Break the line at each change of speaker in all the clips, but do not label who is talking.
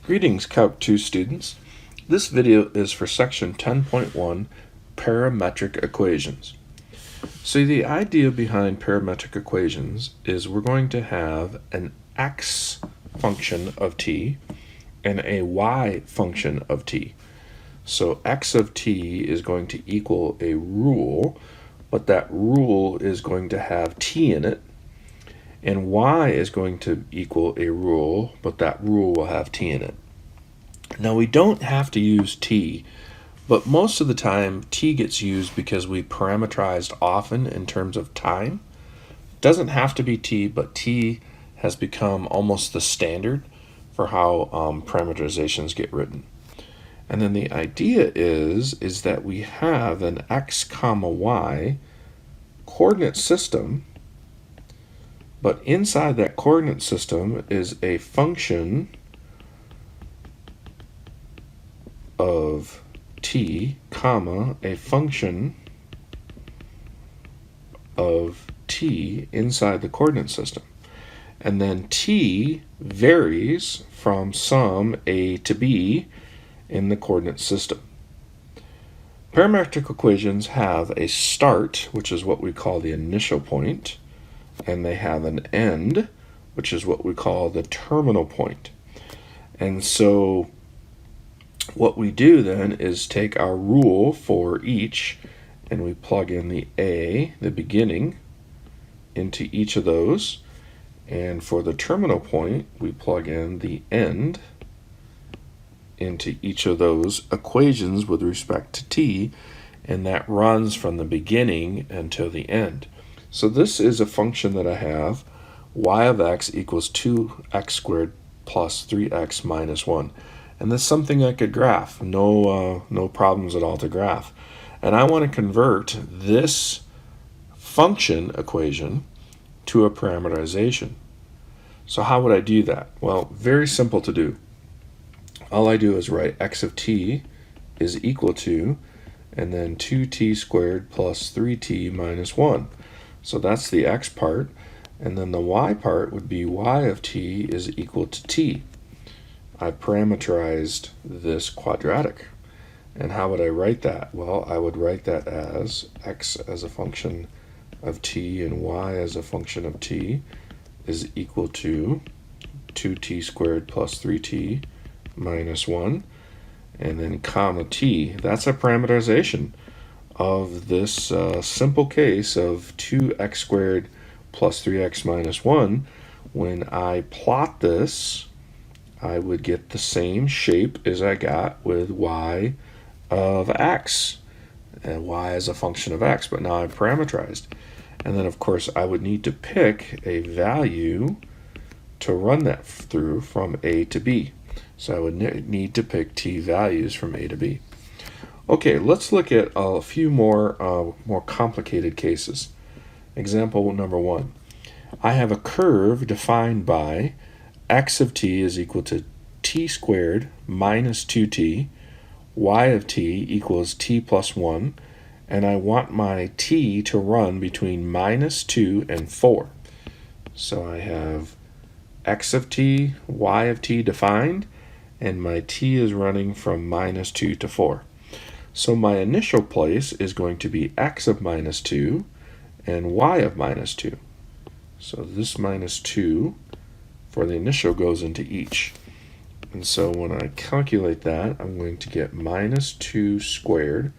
Greetings, Calc 2 students. This video is for section 10.1, Parametric Equations. So the idea behind parametric equations is we're going to have an x function of t and a y function of t. So x of t is going to equal a rule, but that rule is going to have t in it. And y is going to equal a rule, but that rule will have t in it. Now we don't have to use t, but most of the time t gets used because we parametrized often in terms of time. It doesn't have to be t, but t has become almost the standard for how parameterizations get written. And then the idea is that we have an x comma y coordinate system, but inside that coordinate system is a function of t, comma, a function of t inside the coordinate system. And then t varies from some a to b in the coordinate system. Parametric equations have a start, which is what we call the initial point, and they have an end, which is what we call the terminal point. And so what we do then is take our rule for each and we plug in the a, the beginning, into each of those. And for the terminal point, we plug in the end into each of those equations with respect to t, and that runs from the beginning until the end. So this is a function that I have, y of x equals 2x squared plus 3x minus 1. And this is something I could graph, no problems at all to graph. And I want to convert this function equation to a parameterization. So how would I do that? Well, very simple to do. All I do is write x of t is equal to, and then 2t squared plus 3t minus 1. So that's the x part, and then the y part would be y of t is equal to t. I parameterized this quadratic. And how would I write that? Well, I would write that as x as a function of t and y as a function of t is equal to 2t squared plus 3t minus 1, and then comma t. That's a parameterization of this simple case of 2x squared plus 3x minus 1. When I plot this, I would get the same shape as I got with y of x, and y is a function of x, but now I've parameterized. And then of course I would need to pick a value to run that through from a to b. So I would need to pick t values from a to b. Okay, let's look at a few more complicated cases. Example number 1. I have a curve defined by x of t is equal to t squared minus 2t, y of t equals t plus 1, and I want my t to run between minus 2 and 4. So I have x of t, y of t defined, and my t is running from minus 2 to 4. So my initial place is going to be x of minus 2 and y of minus 2. So this minus 2 for the initial goes into each. And so when I calculate that, I'm going to get minus 2 squared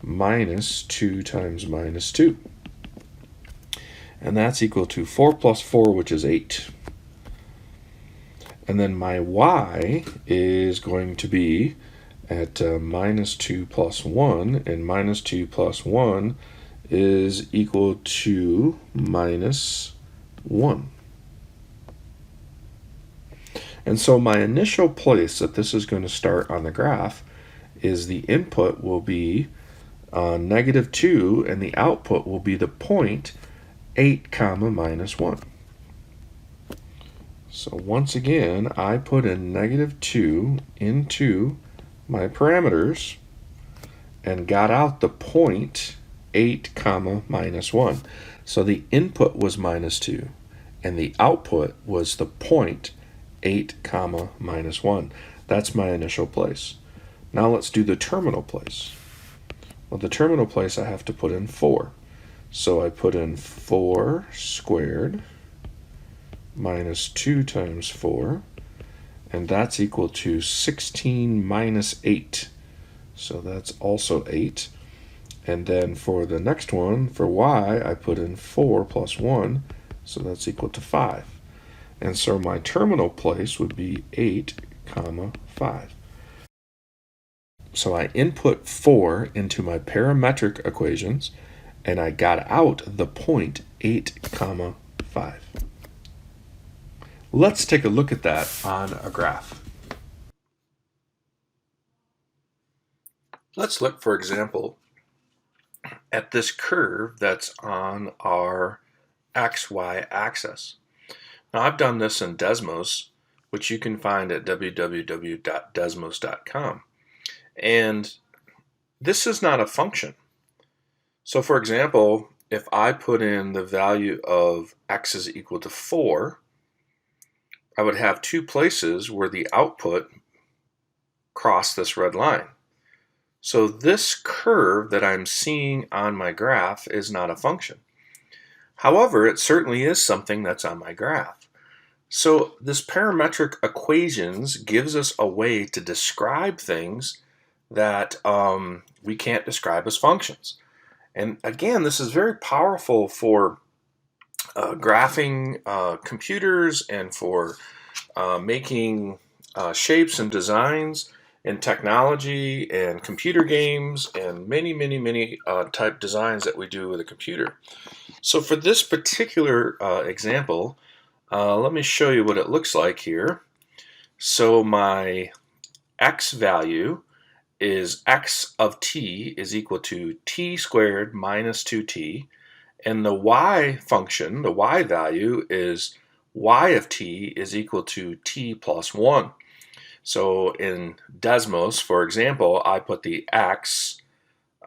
minus 2 times minus 2. And that's equal to 4 plus 4, which is 8. And then my y is going to be at minus 2 plus 1, and minus 2 plus 1 is equal to minus 1. And so my initial place that this is going to start on the graph is the input will be negative 2, and the output will be the point 8 comma minus 1. So once again, I put in negative 2 into my parameters and got out the point 8 comma minus 1. So the input was minus 2 and the output was the point 8 comma minus 1. That's my initial place. Now let's do the terminal place. Well, the terminal place I have to put in 4. So I put in 4 squared minus 2 times 4, and that's equal to 16 minus 8. So that's also 8. And then for the next one, for y, I put in 4 plus 1, so that's equal to 5. And so my terminal place would be 8 comma 5. So I input 4 into my parametric equations, and I got out the point 8 comma 5. Let's take a look at that on a graph. Let's look, for example, at this curve that's on our XY axis. Now I've done this in Desmos, which you can find at www.desmos.com. And this is not a function. So for example, if I put in the value of x is equal to 4, I would have two places where the output cross this red line. So this curve that I'm seeing on my graph is not a function. However, it certainly is something that's on my graph. So this parametric equations gives us a way to describe things that we can't describe as functions. And again, this is very powerful for graphing computers and for making shapes and designs in technology and computer games and many type designs that we do with a computer. So for this particular example, let me show you what it looks like here. So my x value is x of t is equal to t squared minus 2t, and the y function, the y value, is y of t is equal to t plus 1. So in Desmos, for example, I put the x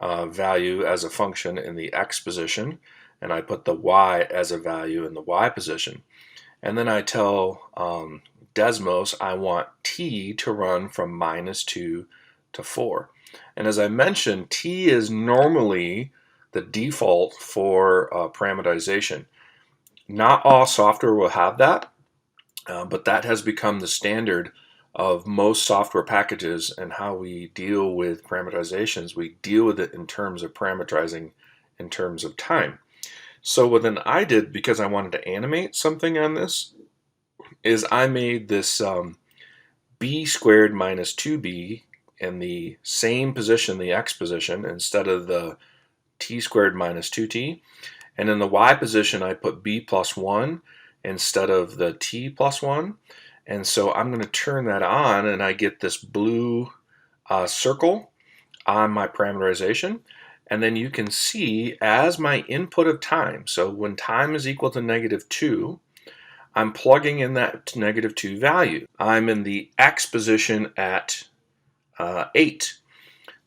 value as a function in the x position, and I put the y as a value in the y position. And then I tell Desmos I want t to run from minus 2 to 4. And as I mentioned, t is normally the default for parameterization. Not all software will have that, but that has become the standard of most software packages and how we deal with parameterizations. We deal with it in terms of parameterizing in terms of time. So what then I did, because I wanted to animate something on this, is I made this b squared minus 2b in the same position, the x position, instead of the t squared minus 2t. And in the y position, I put b plus 1 instead of the t plus 1. And so I'm going to turn that on, and I get this blue circle on my parameterization. And then you can see as my input of time, so when time is equal to -2, I'm plugging in that -2 value. I'm in the x position at 8.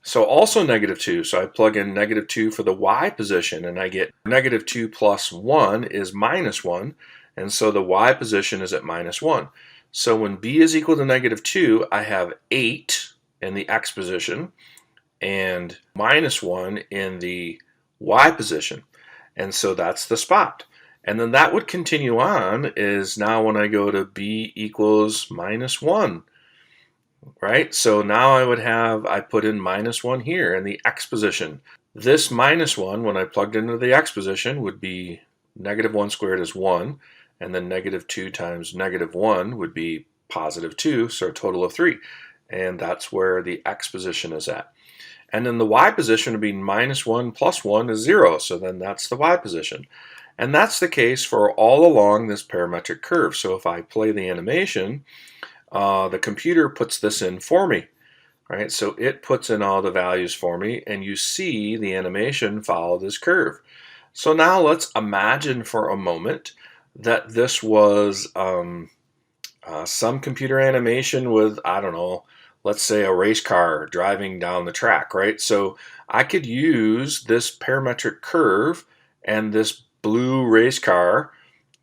So also -2, so I plug in -2 for the y position, and I get -2 plus 1 is -1, and so the y position is at -1. So when b is equal to -2, I have 8 in the x position and -1 in the y position. And so that's the spot. And then that would continue on is now when I go to b equals -1, right? So now I would have, I put in -1 here in the x position. This -1, when I plugged into the x position, would be -1 squared is 1, and then -2 times -1 would be +2, so a total of 3. And that's where the x position is at. And then the y position would be -1 plus 1 is 0, so then that's the y position. And that's the case for all along this parametric curve. So if I play the animation, the computer puts this in for me, right? So it puts in all the values for me, and you see the animation follow this curve. So now let's imagine for a moment that this was some computer animation with, I don't know, let's say a race car driving down the track, right? So I could use this parametric curve and this blue race car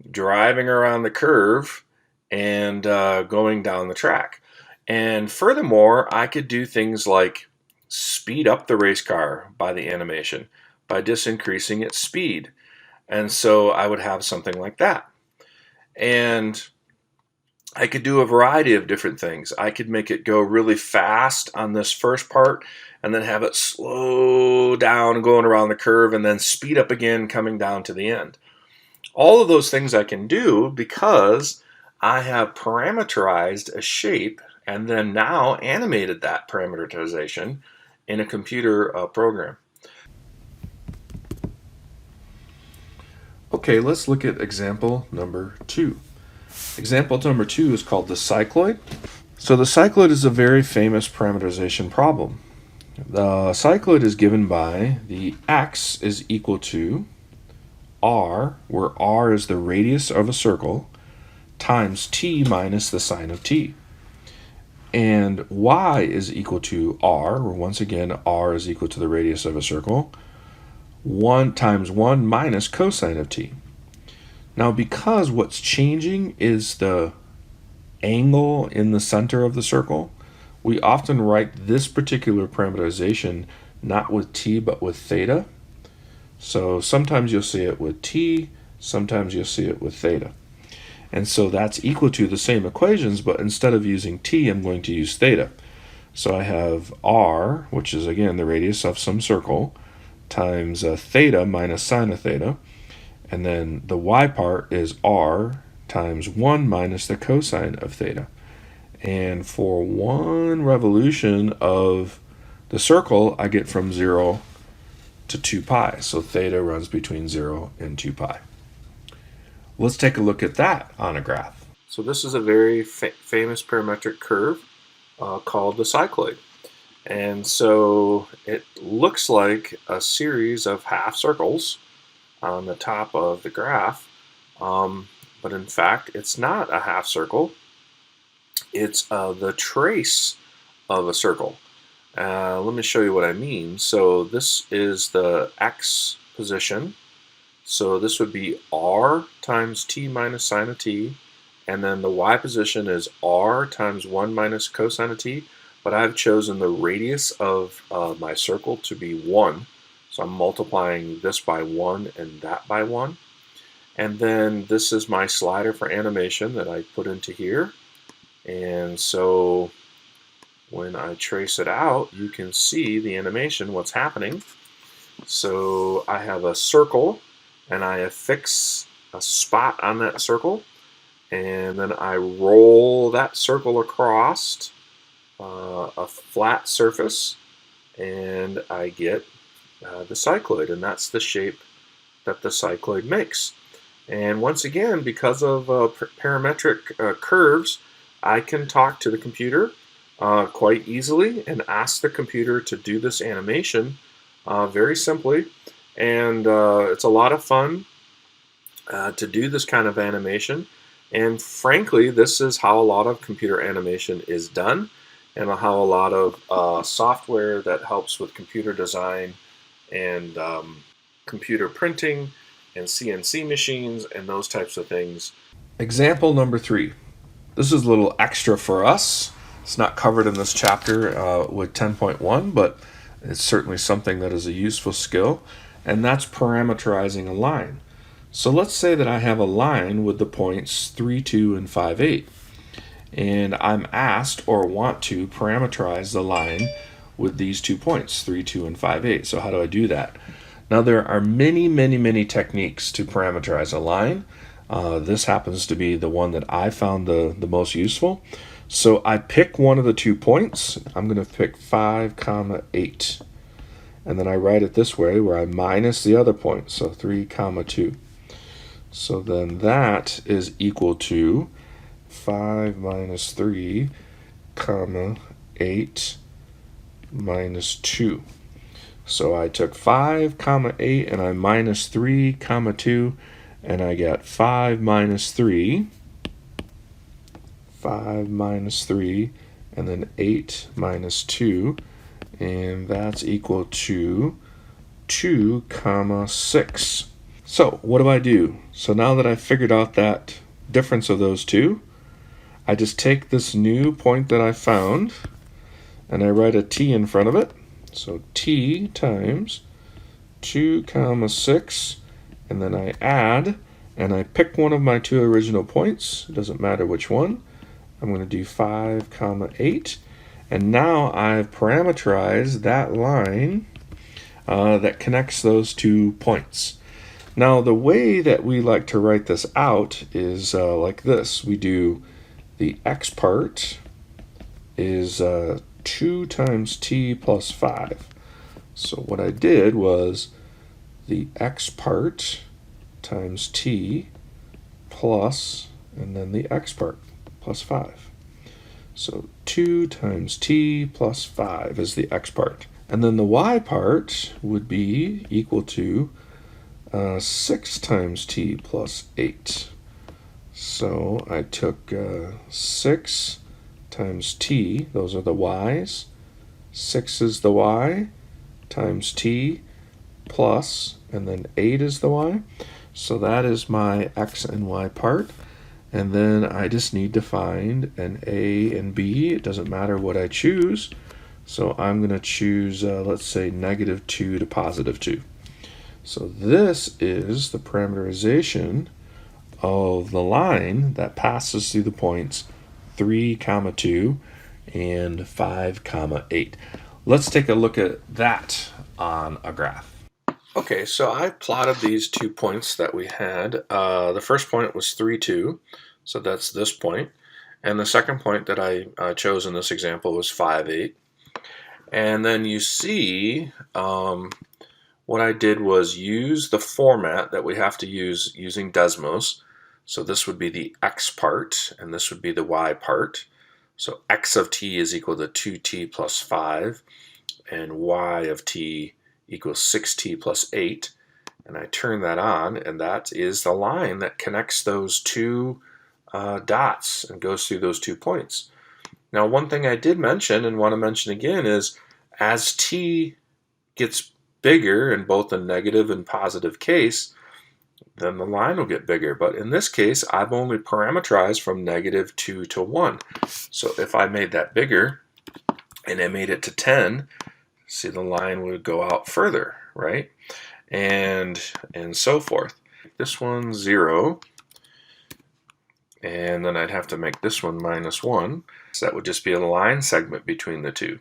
driving around the curve and going down the track. And furthermore, I could do things like speed up the race car by the animation by just increasing its speed. And so I would have something like that. And I could do a variety of different things. I could make it go really fast on this first part and then have it slow down going around the curve and then speed up again coming down to the end. All of those things I can do because I have parameterized a shape and then now animated that parameterization in a computer program. Okay, let's look at example number 2. Example number 2 is called the cycloid. So the cycloid is a very famous parameterization problem. The cycloid is given by the x is equal to r, where r is the radius of a circle, times t minus the sine of t. And y is equal to r, where once again r is equal to the radius of a circle, 1 times 1 minus cosine of t. Now, because what's changing is the angle in the center of the circle, we often write this particular parameterization not with t but with theta. So sometimes you'll see it with t, sometimes you'll see it with theta. And so that's equal to the same equations, but instead of using t, I'm going to use theta. So I have r, which is again the radius of some circle, times theta minus sine of theta. And then the y part is r times 1 minus the cosine of theta. And for one revolution of the circle, I get from 0 to 2 pi. So theta runs between 0 and 2 pi. Let's take a look at that on a graph. So this is a very famous parametric curve called the cycloid. And so it looks like a series of half circles on the top of the graph, but in fact it's not a half circle. It's the trace of a circle. Let me show you what I mean. So this is the x position, so this would be r times t minus sine of t, and then the y position is r times 1 minus cosine of t, but I've chosen the radius of my circle to be 1. So I'm multiplying this by 1 and that by 1. And then this is my slider for animation that I put into here. And so when I trace it out, you can see the animation, what's happening. So I have a circle, and I affix a spot on that circle, and then I roll that circle across a flat surface, and I get the cycloid, and that's the shape that the cycloid makes. And once again, because of parametric curves, I can talk to the computer quite easily and ask the computer to do this animation very simply. And it's a lot of fun to do this kind of animation. And frankly, this is how a lot of computer animation is done, and how a lot of software that helps with computer design and computer printing and CNC machines and those types of things. Example number 3. This is a little extra for us. It's not covered in this chapter with 10.1, but it's certainly something that is a useful skill, and that's parameterizing a line. So let's say that I have a line with the points 3, 2, and 5, 8, and I'm asked or want to parameterize the line with these 2 points, 3, 2, and 5, 8. So how do I do that? Now there are many techniques to parameterize a line. This happens to be the one that I found the most useful. So I pick one of the 2 points. I'm going to pick 5, 8. And then I write it this way, where I minus the other point, so 3, 2. So then that is equal to 5 minus 3, 8 minus 2. So I took 5, 8, and I minus 3, 2, and I got 5 minus 3, 5 minus 3, and then 8 minus 2, and that's equal to 2, 6. So what do I do? So now that I've figured out that difference of those two, I just take this new point that I found and I write a t in front of it. So t times 2 comma 6, and then I add, and I pick one of my two original points. It doesn't matter which one. I'm going to do 5 comma 8, and now I've parameterized that line that connects those 2 points. Now the way that we like to write this out is like this. We do the x part is 2 times t plus 5. So what I did was the x part times t plus, and then the x part plus 5. So 2 times t plus 5 is the x part. And then the y part would be equal to 6 times t plus 8. So I took 6 times t, those are the y's, 6 is the y, times t, plus, and then 8 is the y. So that is my x and y part. And then I just need to find an a and b. It doesn't matter what I choose. So I'm going to choose, let's say, -2 to +2. So this is the parameterization of the line that passes through the points 3 comma 2 and 5 comma 8. Let's take a look at that on a graph. Okay, so I plotted these 2 points that we had. The first point was 3, 2, so that's this point. And the second point that I chose in this example was 5, 8. And then you see what I did was use the format that we have to use using Desmos. So this would be the x part, and this would be the y part. So x of t is equal to 2t plus 5, and y of t equals 6t plus 8. And I turn that on, and that is the line that connects those 2 dots and goes through those 2 points. Now, one thing I did mention and want to mention again is as t gets bigger in both the negative and positive case, then the line will get bigger. But in this case, I've only parameterized from -2 to 1. So if I made that bigger and I made it to 10, see, the line would go out further, right? And so forth. This one 0, and then I'd have to make this one -1. So that would just be a line segment between the two.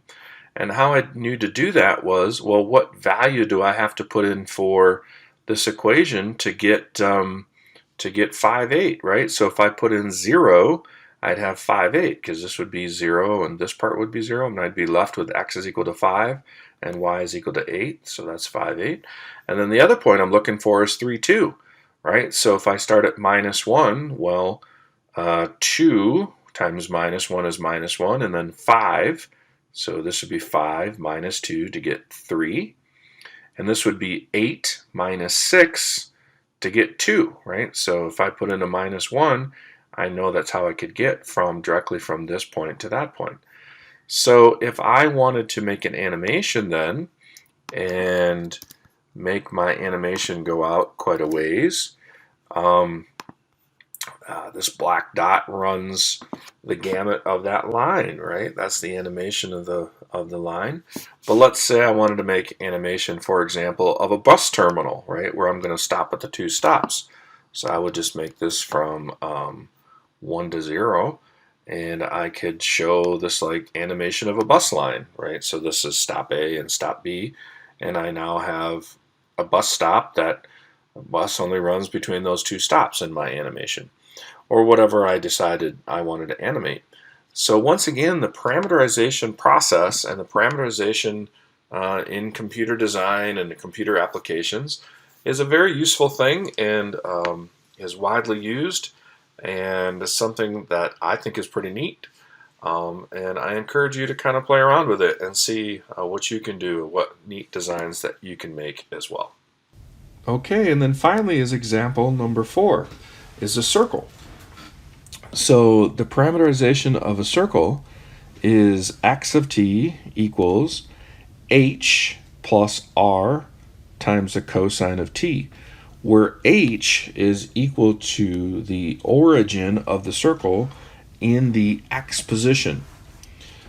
And how I knew to do that was, well, what value do I have to put in for this equation to get 5, 8, right? So if I put in 0, I'd have 5, 8, because this would be 0 and this part would be 0, and I'd be left with x is equal to 5 and y is equal to 8, so that's 5, 8. And then the other point I'm looking for is 3, 2, right? So if I start at -1, well, 2 times -1 is -1, and then 5, so this would be 5 minus 2 to get 3. And this would be 8 minus 6 to get 2, right? So if I put in a -1, I know that's how I could get directly from this point to that point. So if I wanted to make an animation then, and make my animation go out quite a ways, this black dot runs the gamut of that line, right? That's the animation of the line. But let's say I wanted to make animation, for example, of a bus terminal, right, where I'm going to stop at the 2 stops. So I would just make this from 1 to 0, and I could show this like animation of a bus line, right? So this is stop A and stop B, and I now have a bus stop that a bus only runs between those 2 stops in my animation, or whatever I decided I wanted to animate. So once again, the parameterization process and the parameterization in computer design and computer applications is a very useful thing, and is widely used, and is something that I think is pretty neat. And I encourage you to kind of play around with it and see what you can do, what neat designs that you can make as well. Okay, and then finally is example number 4 is a circle. So the parameterization of a circle is x of t equals h plus r times the cosine of t, where h is equal to the origin of the circle in the x position.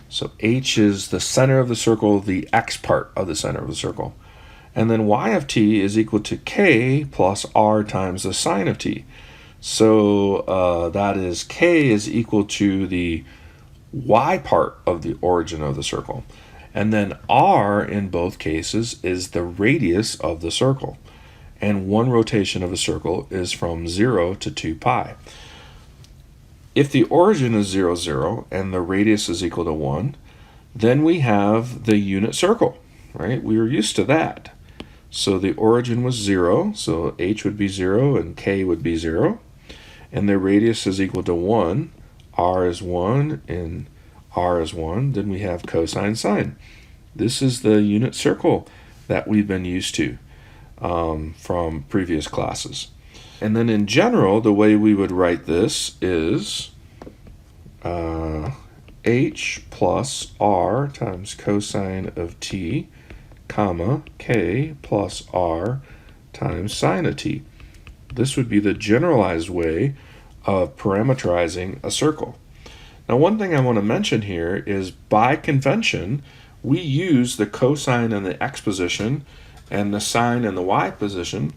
So h is the center of the circle, the x part of the center of the circle. And then y of t is equal to k plus r times the sine of t. So that is k is equal to the y part of the origin of the circle. And then r in both cases is the radius of the circle. And one rotation of a circle is from 0 to 2 pi. If the origin is 0, 0, and the radius is equal to 1, then we have the unit circle, right? We were used to that. So the origin was 0, so h would be 0 and k would be 0. And the radius is equal to 1, r is 1, and r is 1. Then we have cosine sine. This is the unit circle that we've been used to from previous classes. And then in general, the way we would write this is h plus r times cosine of t, comma, k plus r times sine of t. This would be the generalized way of parametrizing a circle. Now, one thing I want to mention here is by convention, we use the cosine in the x position and the sine in the y position,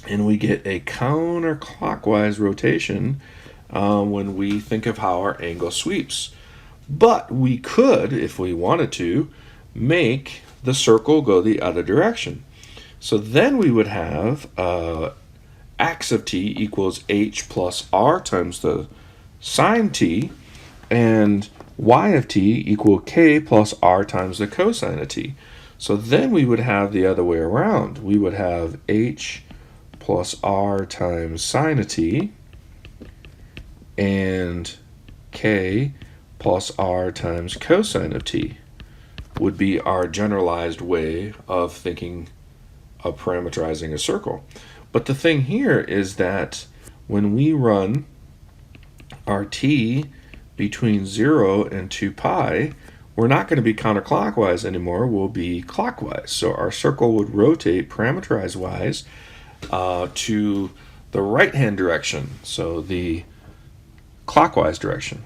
and we get a counterclockwise rotation when we think of how our angle sweeps. But we could, if we wanted to, make the circle go the other direction. So then we would have x of t equals h plus r times the sine t, and y of t equal k plus r times the cosine of t. So then we would have the other way around. We would have h plus r times sine of t and k plus r times cosine of t would be our generalized way of thinking of parametrizing a circle. But the thing here is that when we run our t between 0 and 2 pi, we're not going to be counterclockwise anymore, we'll be clockwise. So our circle would rotate parameterize-wise to the right-hand direction, so the clockwise direction.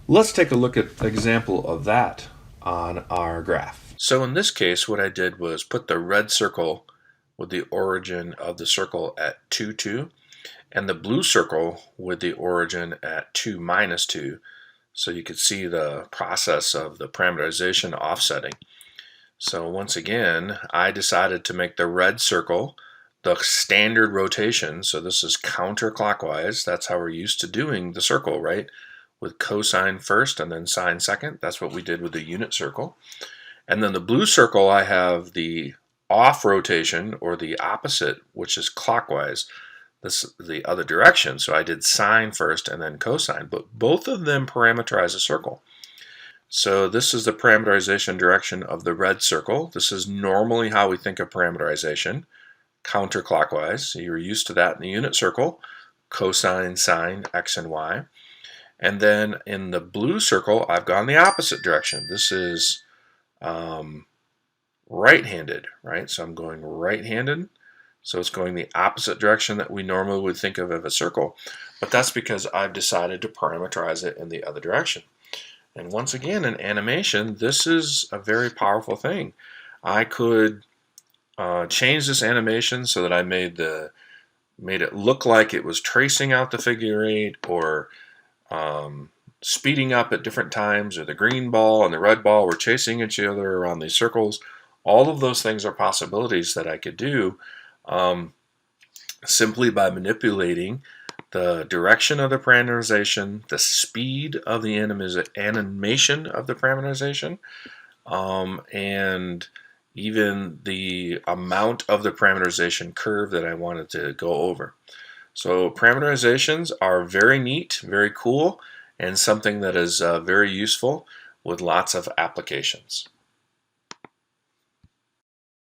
Let's take a look at an example of that on our graph. So in this case, what I did was put the red circle with the origin of the circle at 2, 2, and the blue circle with the origin at 2, minus 2, so you could see the process of the parameterization offsetting. So once again, I decided to make the red circle the standard rotation, so this is counterclockwise. That's how we're used to doing the circle, right? With cosine first and then sine second. That's what we did with the unit circle. And then the blue circle, I have the off rotation, or the opposite, which is clockwise. This is the other direction, so I did sine first and then cosine, but both of them parameterize a circle. So this is the parameterization direction of the red circle. This is normally how we think of parameterization, counterclockwise. So you're used to that in the unit circle, cosine, sine, x and y. And then in the blue circle, I've gone the opposite direction. This is right-handed, right? So I'm going right-handed. So it's going the opposite direction that we normally would think of a circle. But that's because I've decided to parameterize it in the other direction. And once again, in animation, this is a very powerful thing. I could change this animation so that I made it look like it was tracing out the figure 8, or speeding up at different times, or the green ball and the red ball were chasing each other around these circles. All of those things are possibilities that I could do simply by manipulating the direction of the parameterization, the speed of the animation of the parameterization, and even the amount of the parameterization curve that I wanted to go over. So parameterizations are very neat, very cool, and something that is very useful with lots of applications.